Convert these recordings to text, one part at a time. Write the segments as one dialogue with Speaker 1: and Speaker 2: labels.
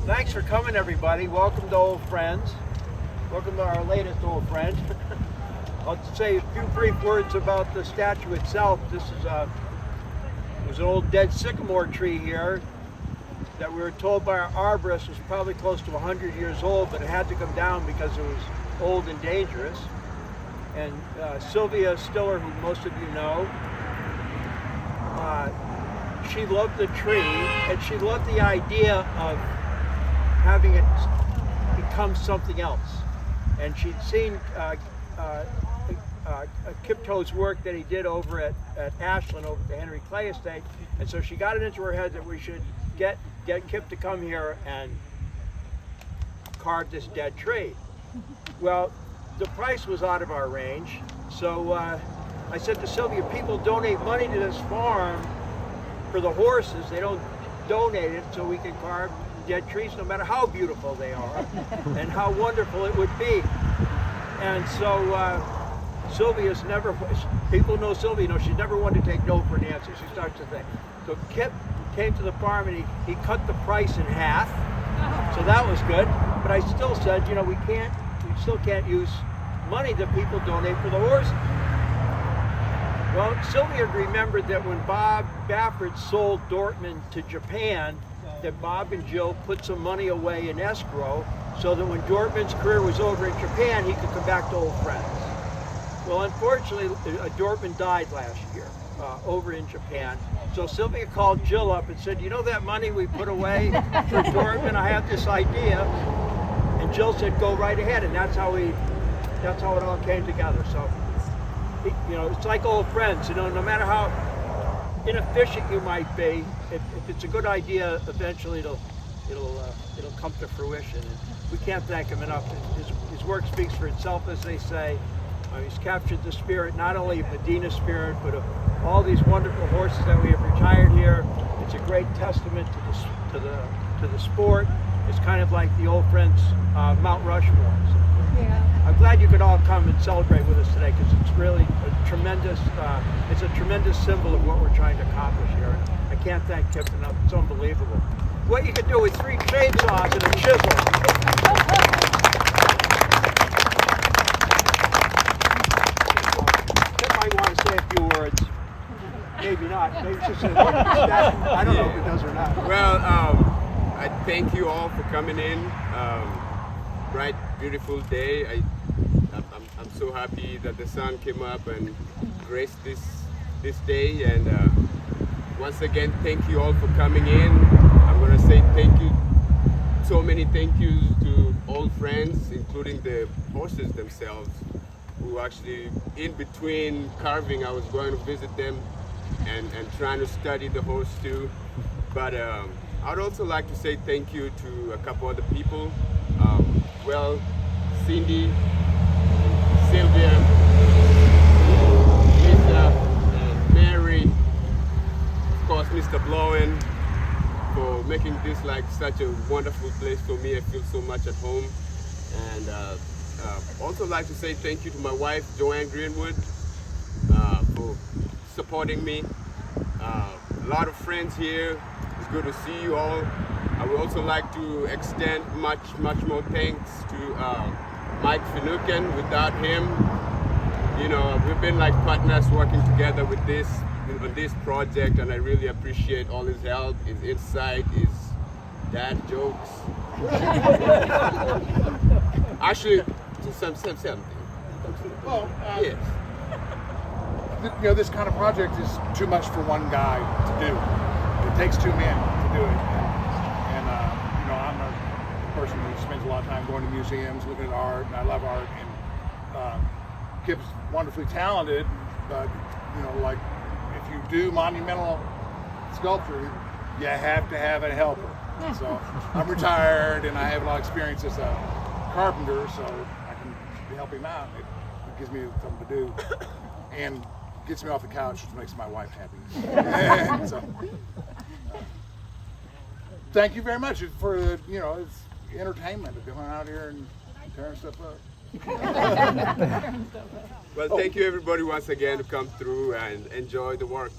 Speaker 1: Thanks for coming, everybody. Welcome to Old Friends. Welcome to our latest old friend. I'll say a few brief words about the statue itself. This is there's an old dead sycamore tree here that we were told by our arborist was probably close to 100 years old, but it had to come down because it was old and dangerous. And Sylvia Stiller, who most of you know, she loved the tree, and she loved the idea of having it become something else. And she'd seen Kiptoo's work that he did over at Ashland, over at the Henry Clay Estate, and so she got it into her head that we should get Kip to come here and carve this dead tree. Well, the price was out of our range, so I said to Sylvia, people donate money to this farm for the horses. They don't donate it so we can carve dead trees, no matter how beautiful they are and how wonderful it would be. And so Sylvia's never, people know Sylvia, she's never one to take no for an answer. She starts to think. So Kip came to the farm and he cut the price in half, so that was good. But I still said, we still can't use money that people donate for the horses. Well, Sylvia remembered that when Bob Baffert sold Dortmund to Japan, that Bob and Jill put some money away in escrow so that when Dortmund's career was over in Japan, he could come back to Old Friends. Well, unfortunately, Dortmund died last year over in Japan. So Sylvia called Jill up and said, that money we put away for Dortmund, I have this idea. And Jill said, go right ahead. And that's how it all came together. So, it's like Old Friends, no matter how inefficient you might be, if it's a good idea, eventually it'll come to fruition. And we can't thank him enough. His work speaks for itself, as they say. He's captured the spirit, not only of Medina Spirit, but of all these wonderful horses that we have retired here. It's a great testament to the sport. It's kind of like the Old Friends Mount Rushmore. So, yeah. I'm glad you could all come and celebrate with us today, because it's really a tremendous symbol of what we're trying to accomplish here. I can't thank Kip enough. It's unbelievable. What you could do with 3 chainsaws and a chisel. Kip might want to say a few words. Maybe not. Maybe just I don't know if he does or not.
Speaker 2: Well, I thank you all for coming in. Bright, beautiful day. I'm so happy that the sun came up and graced this day. And once again, thank you all for coming in. I'm gonna say thank you, so many thank yous to old friends, including the horses themselves, who actually, in between carving, I was going to visit them and trying to study the horse too. But I'd also like to say thank you to a couple other people. Cindy, Sylvia, Lisa, and Mary, of course Mr. Blowen, for making this like such a wonderful place for me. I feel so much at home. And also like to say thank you to my wife, Joanne Greenwood, for supporting me. A lot of friends here. It's good to see you all. I would also like to extend much more thanks to Mike Finucane. Without him, we've been like partners working together with on this project, and I really appreciate all his help, his insight, his dad jokes. Actually, something.
Speaker 3: Well,
Speaker 2: yes.
Speaker 3: This kind of project is too much for one guy to do. It takes 2 men to do it. And I'm a person who spends a lot of time going to museums, looking at art, and I love art. And Kip's wonderfully talented, but like if you do monumental sculpture, you have to have a helper. So I'm retired, and I have a lot of experience as a carpenter, so I can help him out. It gives me something to do, and gets me off the couch, which makes my wife happy. So, thank you very much for it's entertainment of going out here and tearing stuff up.
Speaker 2: Well, thank you everybody once again to come through and enjoy the work.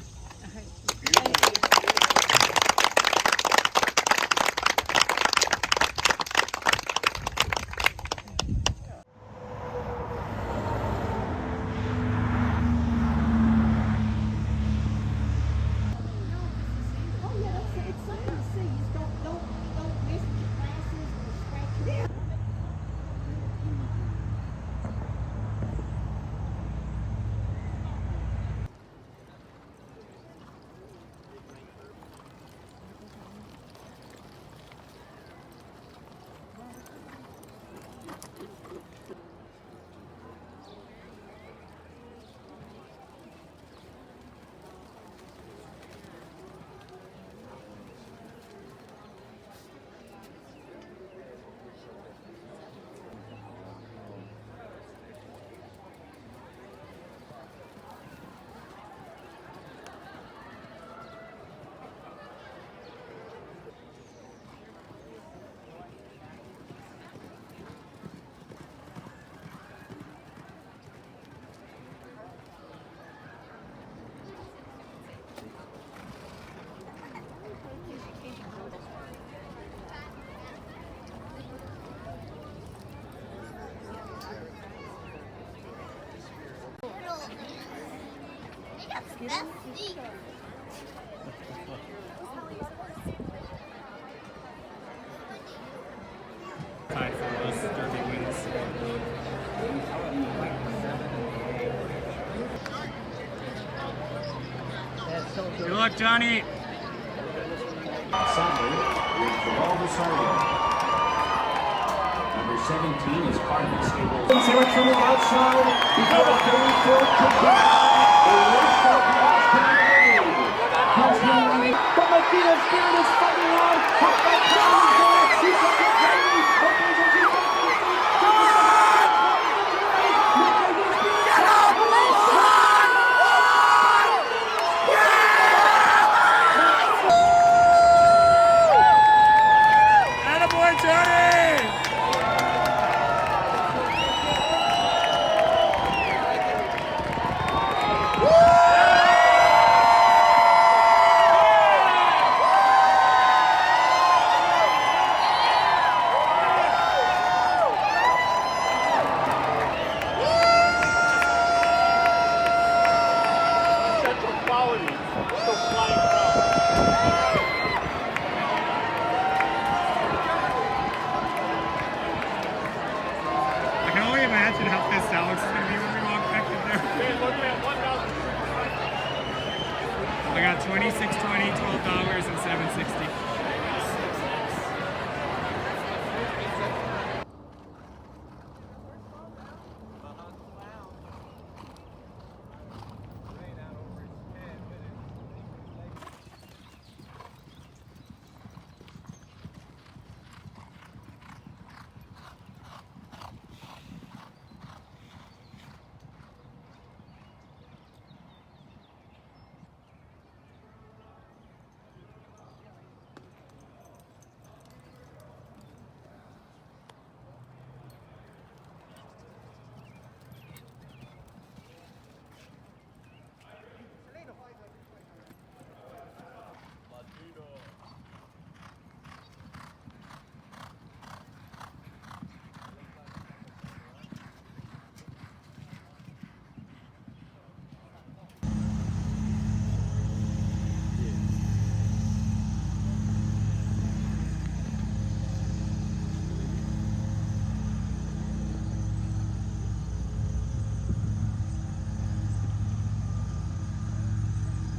Speaker 4: Tied for most Derby wins. Good luck, Johnny.
Speaker 5: Number 17 is Carmen Stable. Sarah from the outside. Before the 34th but Medina Spirit is fighting on.
Speaker 4: Attaboy, Johnny!